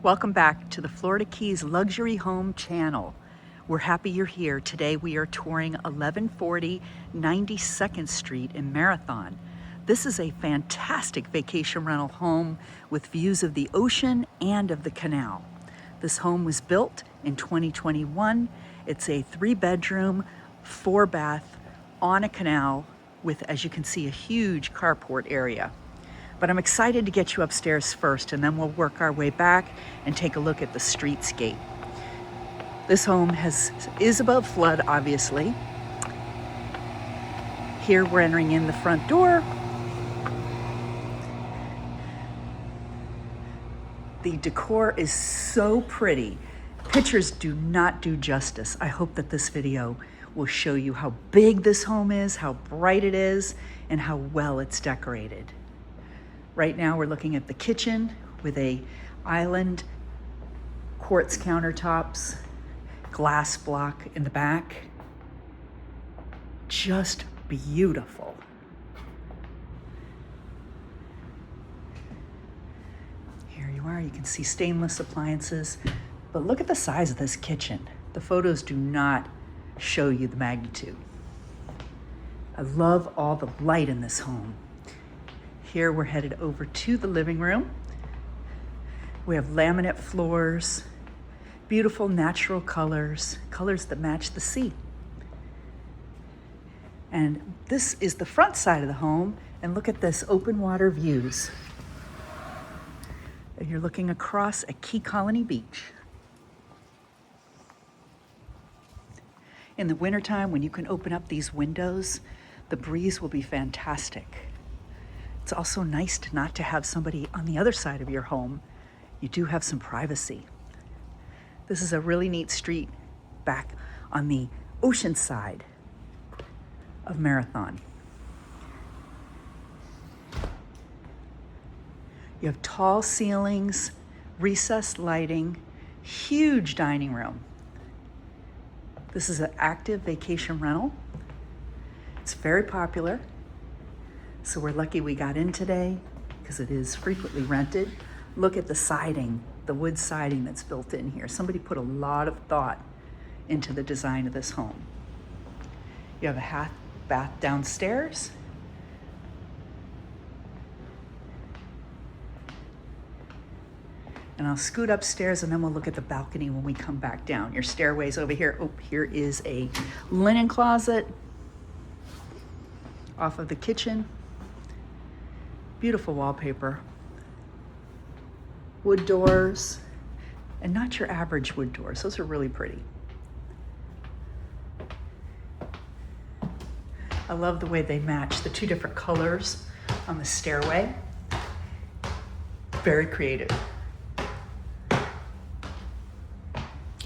Welcome back to the Florida Keys Luxury Home channel. We're happy you're here. Today we are touring 1140 92nd Street in Marathon. This is a fantastic vacation rental home with views of the ocean and of the canal. This home was built in 2021. It's a 3-bedroom, 4-bath on a canal with, as you can see, a huge carport area. But I'm excited to get you upstairs first, and then we'll work our way back and take a look at the streetscape. This home is above flood, obviously. Here we're entering in the front door. The decor is so pretty. Pictures do not do justice. I hope that this video will show you how big this home is, how bright it is, and how well it's decorated. Right now we're looking at the kitchen with a island quartz countertops, glass block in the back. Just beautiful. Here you are, you can see stainless appliances, but look at the size of this kitchen. The photos do not show you the magnitude. I love all the light in this home. Here we're headed over to the living room. We have laminate floors, beautiful natural colors, colors that match the sea. And this is the front side of the home, and look at this open water views. You're looking across at Key Colony Beach. In the wintertime, when you can open up these windows, the breeze will be fantastic. It's also nice not to have somebody on the other side of your home. You do have some privacy. This is a really neat street back on the ocean side of Marathon. You have tall ceilings, recessed lighting, huge dining room. This is an active vacation rental. It's very popular. So we're lucky we got in today because it is frequently rented. Look at the siding, the wood siding that's built in here. Somebody put a lot of thought into the design of this home. You have a half bath downstairs. And I'll scoot upstairs and then we'll look at the balcony when we come back down. Your stairway's over here. Oh, here is a linen closet off of the kitchen. Beautiful wallpaper, wood doors, and not your average wood doors. Those are really pretty. I love the way they match the two different colors on the stairway. Very creative.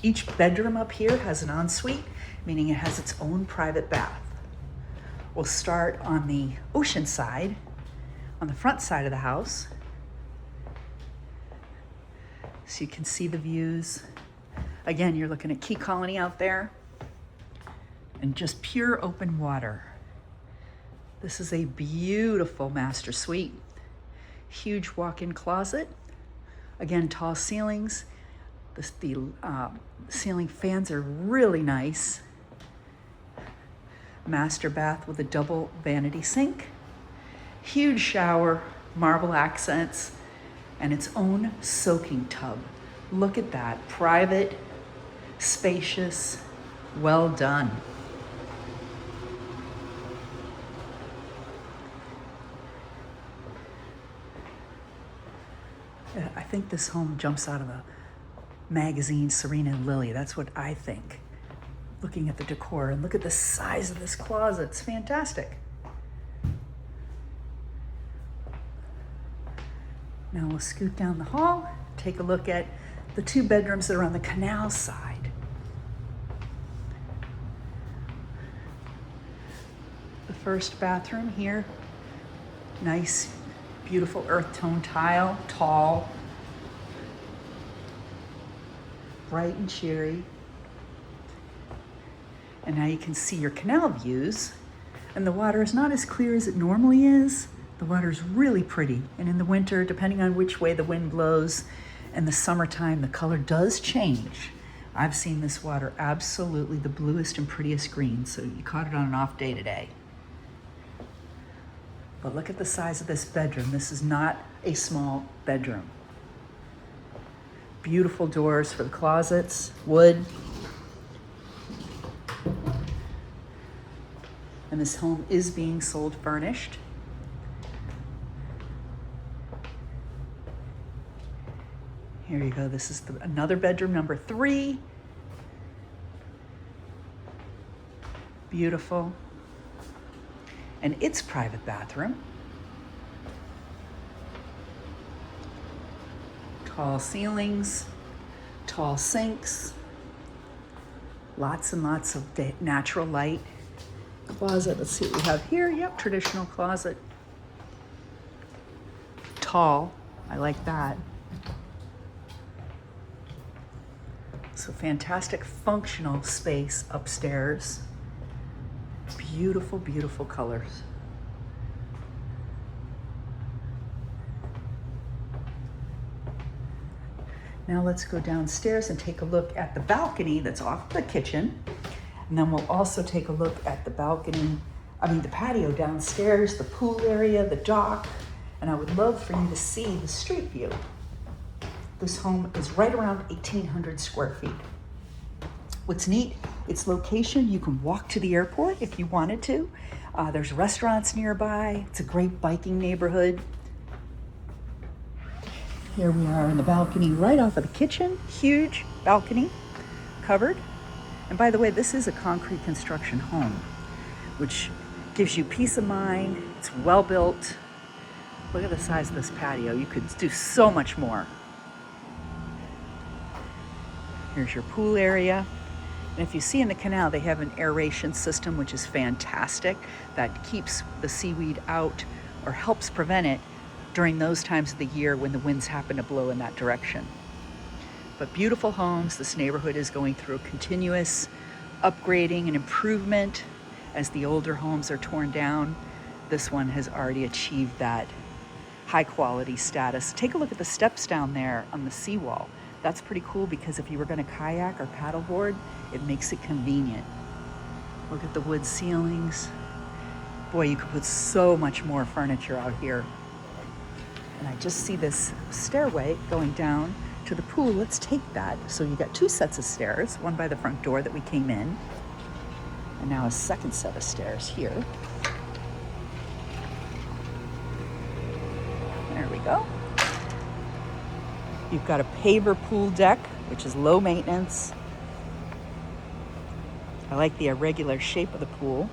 Each bedroom up here has an ensuite, meaning it has its own private bath. We'll start on the ocean side, on the front side of the house. So you can see the views. Again, you're looking at Key Colony out there and just pure open water. This is a beautiful master suite. Huge walk-in closet. Again, tall ceilings. The ceiling fans are really nice. Master bath with a double vanity sink. Huge shower, marble accents, and its own soaking tub. Look at that, private, spacious, well done. I think this home jumps out of a magazine, Serena and Lily. That's what I think. Looking at the decor, and look at the size of this closet. It's fantastic. Now we'll scoot down the hall, take a look at the 2 bedrooms that are on the canal side. The first bathroom here, nice, beautiful earth tone tile, tall, bright and cheery. And now you can see your canal views, and the water is not as clear as it normally is. The water's really pretty, and in the winter, depending on which way the wind blows, In the summertime, the color does change. I've seen this water absolutely the bluest and prettiest green, so you caught it on an off day today. But look at the size of this bedroom. This is not a small bedroom. Beautiful doors for the closets, wood. And this home is being sold furnished. Here you go. This is another bedroom, number 3. Beautiful. And its private bathroom. Tall ceilings, tall sinks, lots and lots of natural light. Closet, let's see what we have here. Yep, traditional closet. Tall, I like that. So fantastic functional space upstairs. Beautiful, beautiful colors. Now let's go downstairs and take a look at the balcony that's off the kitchen. And then we'll also take a look at the the patio downstairs, the pool area, the dock. And I would love for you to see the street view. This home is right around 1,800 square feet. What's neat, its location, you can walk to the airport if you wanted to. There's restaurants nearby. It's a great biking neighborhood. Here we are in the balcony right off of the kitchen. Huge balcony, covered. And by the way, this is a concrete construction home, which gives you peace of mind. It's well built. Look at the size of this patio. You could do so much more. Here's your pool area. And if you see in the canal, they have an aeration system, which is fantastic. That keeps the seaweed out or helps prevent it during those times of the year when the winds happen to blow in that direction. But beautiful homes. This neighborhood is going through a continuous upgrading and improvement as the older homes are torn down. This one has already achieved that high quality status. Take a look at the steps down there on the seawall. That's pretty cool because if you were going to kayak or paddleboard, it makes it convenient. Look at the wood ceilings. Boy, you could put so much more furniture out here. And I just see this stairway going down to the pool. Let's take that. So you got 2 sets of stairs, one by the front door that we came in, and now a second set of stairs here. There we go. You've got a paver pool deck, which is low maintenance. I like the irregular shape of the pool.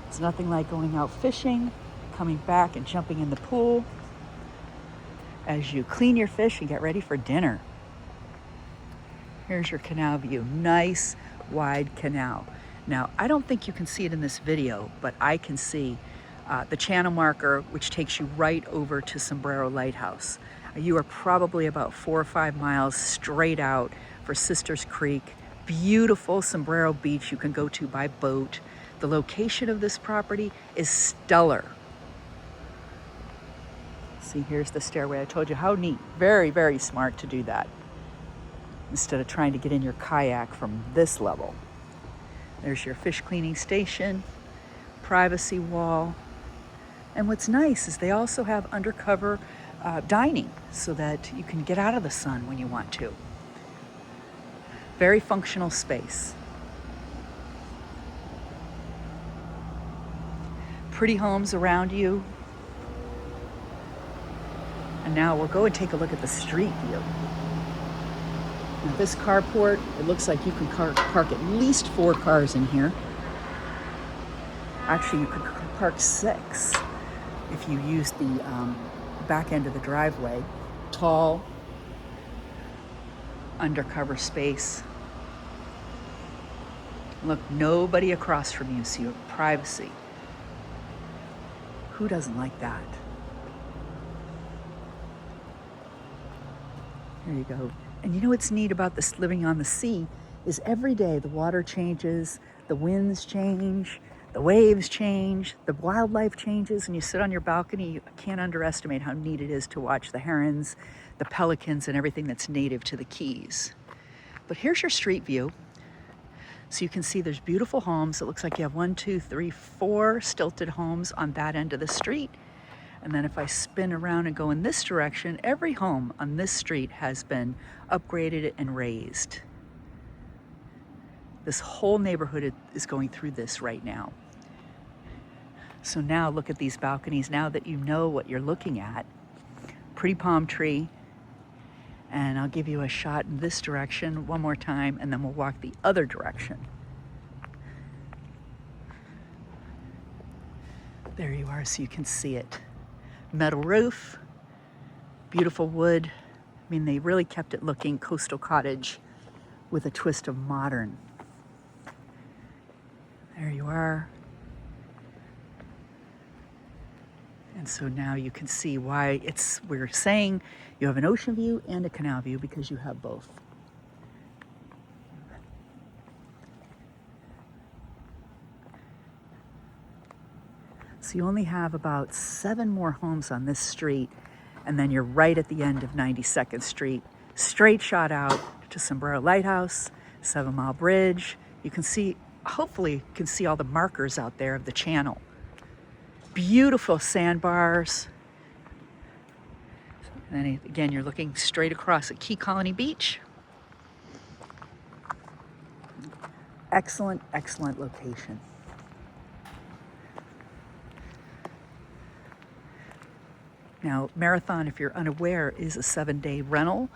It's nothing like going out fishing, coming back and jumping in the pool as you clean your fish and get ready for dinner. Here's your canal view. Nice, wide canal. Now, I don't think you can see it in this video, but I can see the channel marker, which takes you right over to Sombrero Lighthouse. You are probably about 4 or 5 miles straight out for Sisters Creek. Beautiful Sombrero Beach you can go to by boat. The location of this property is stellar. See, here's the stairway. I told you how neat. Very, very smart to do that instead of trying to get in your kayak from this level. There's your fish cleaning station, privacy wall. And what's nice is they also have undercover dining so that you can get out of the sun when you want to. Very functional space. Pretty homes around you. And now we'll go and take a look at the street view. Now this carport, it looks like you can park at least 4 cars in here. Actually, you could park 6 if you use the back end of the driveway. Tall, undercover space. Look, nobody across from you, so you have privacy. Who doesn't like that? There you go. And you know what's neat about this living on the sea is every day the water changes, the winds change, The waves change, the wildlife changes, and you sit on your balcony. You can't underestimate how neat it is to watch the herons, the pelicans, and everything that's native to the Keys. But here's your street view. So you can see there's beautiful homes. It looks like you have 1, 2, 3, 4 stilted homes on that end of the street. And then if I spin around and go in this direction, every home on this street has been upgraded and raised. This whole neighborhood is going through this right now. So now look at these balconies. Now that you know what you're looking at, pretty palm tree. And I'll give you a shot in this direction one more time, and then we'll walk the other direction. There you are, so you can see it. Metal roof, beautiful wood. I mean, they really kept it looking coastal cottage with a twist of modern. There you are. And so now you can see why we're saying you have an ocean view and a canal view, because you have both. So you only have about 7 more homes on this street, and then you're right at the end of 92nd Street. Straight shot out to Sombrero Lighthouse, 7 Mile Bridge. You can see, hopefully you can see all the markers out there of the channel. Beautiful sandbars. And then again, you're looking straight across at Key Colony Beach. Excellent, excellent location. Now, Marathon, if you're unaware, is a 7-day rental.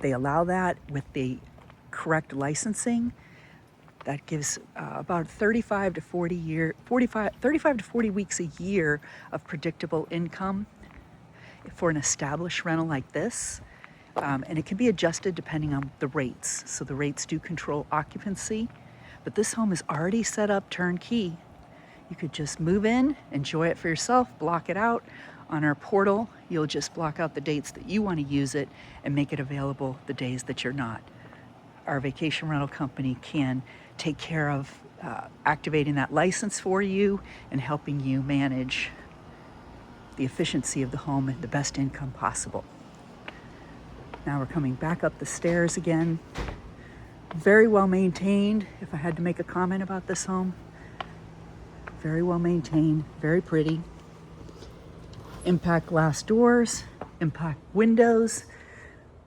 They allow that with the correct licensing. That gives about 35 to 40 weeks a year of predictable income for an established rental like this. And it can be adjusted depending on the rates. So the rates do control occupancy, but this home is already set up turnkey. You could just move in, enjoy it for yourself, block it out. On our portal, you'll just block out the dates that you want to use it and make it available the days that you're not. Our vacation rental company can take care of activating that license for you and helping you manage the efficiency of the home and the best income possible. Now we're coming back up the stairs again. Very well maintained. If I had to make a comment about this home, very well maintained, very pretty. Impact glass doors, impact windows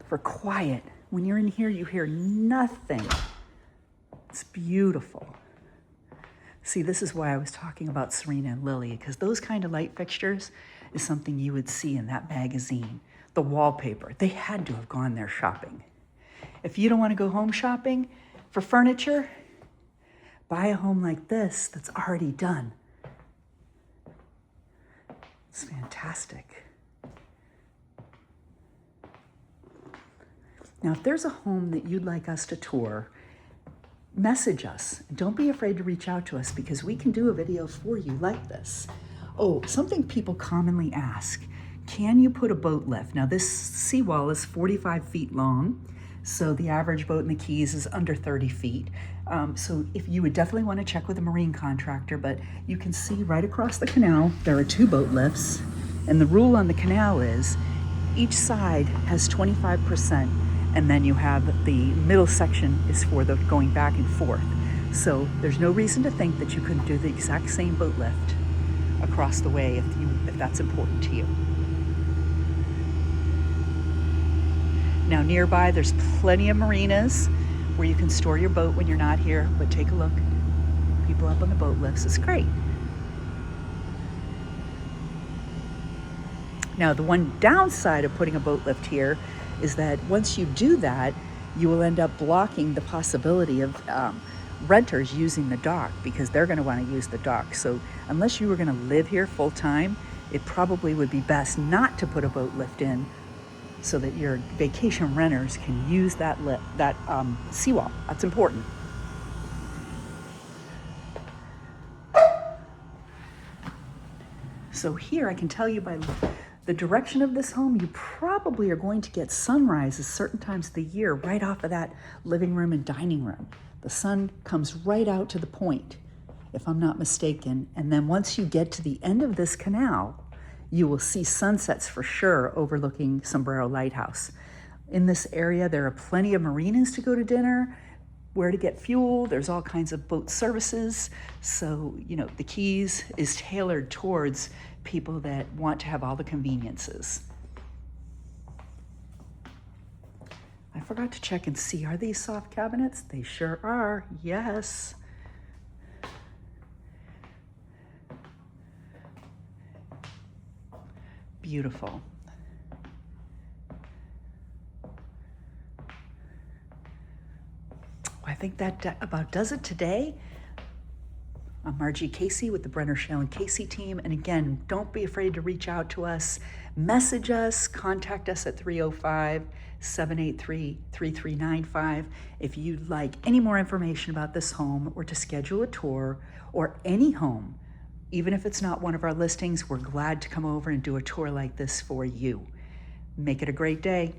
for quiet. When you're in here, you hear nothing. It's beautiful. See, this is why I was talking about Serena and Lily, because those kind of light fixtures is something you would see in that magazine. The wallpaper, they had to have gone there shopping. If you don't want to go home shopping for furniture, buy a home like this that's already done. It's fantastic. Now, if there's a home that you'd like us to tour, message us. Don't be afraid to reach out to us, because we can do a video for you like this. Oh, something people commonly ask, can you put a boat lift? Now, this seawall is 45 feet long, so the average boat in the Keys is under 30 feet. So if you would definitely want to check with a marine contractor, but you can see right across the canal, there are 2 boat lifts. And the rule on the canal is each side has 25%, and then you have the middle section is for the going back and forth. So there's no reason to think that you couldn't do the exact same boat lift across the way if that's important to you. Now nearby, there's plenty of marinas where you can store your boat when you're not here, but take a look. People up on the boat lifts, it's great. Now, the one downside of putting a boat lift here is that once you do that, you will end up blocking the possibility of renters using the dock, because they're going to want to use the dock. So unless you were going to live here full time, it probably would be best not to put a boat lift in, so that your vacation renters can use that seawall. That's important. So here I can tell you by the direction of this home, you probably are going to get sunrises certain times of the year right off of that living room and dining room. The sun comes right out to the point. if I'm not mistaken. And then once you get to the end of this canal, you will see sunsets for sure overlooking Sombrero Lighthouse. In this area, there are plenty of marinas to go to dinner, where to get fuel. There's all kinds of boat services. So, the Keys is tailored towards people that want to have all the conveniences. I forgot to check and see, are these soft cabinets? They sure are, yes. Beautiful. I think that about does it today. I'm Margie Casey with the Brenner, Shale, and Casey team. And again, don't be afraid to reach out to us, message us, contact us at 305-783-3395. If you'd like any more information about this home or to schedule a tour or any home, even if it's not one of our listings, we're glad to come over and do a tour like this for you. Make it a great day.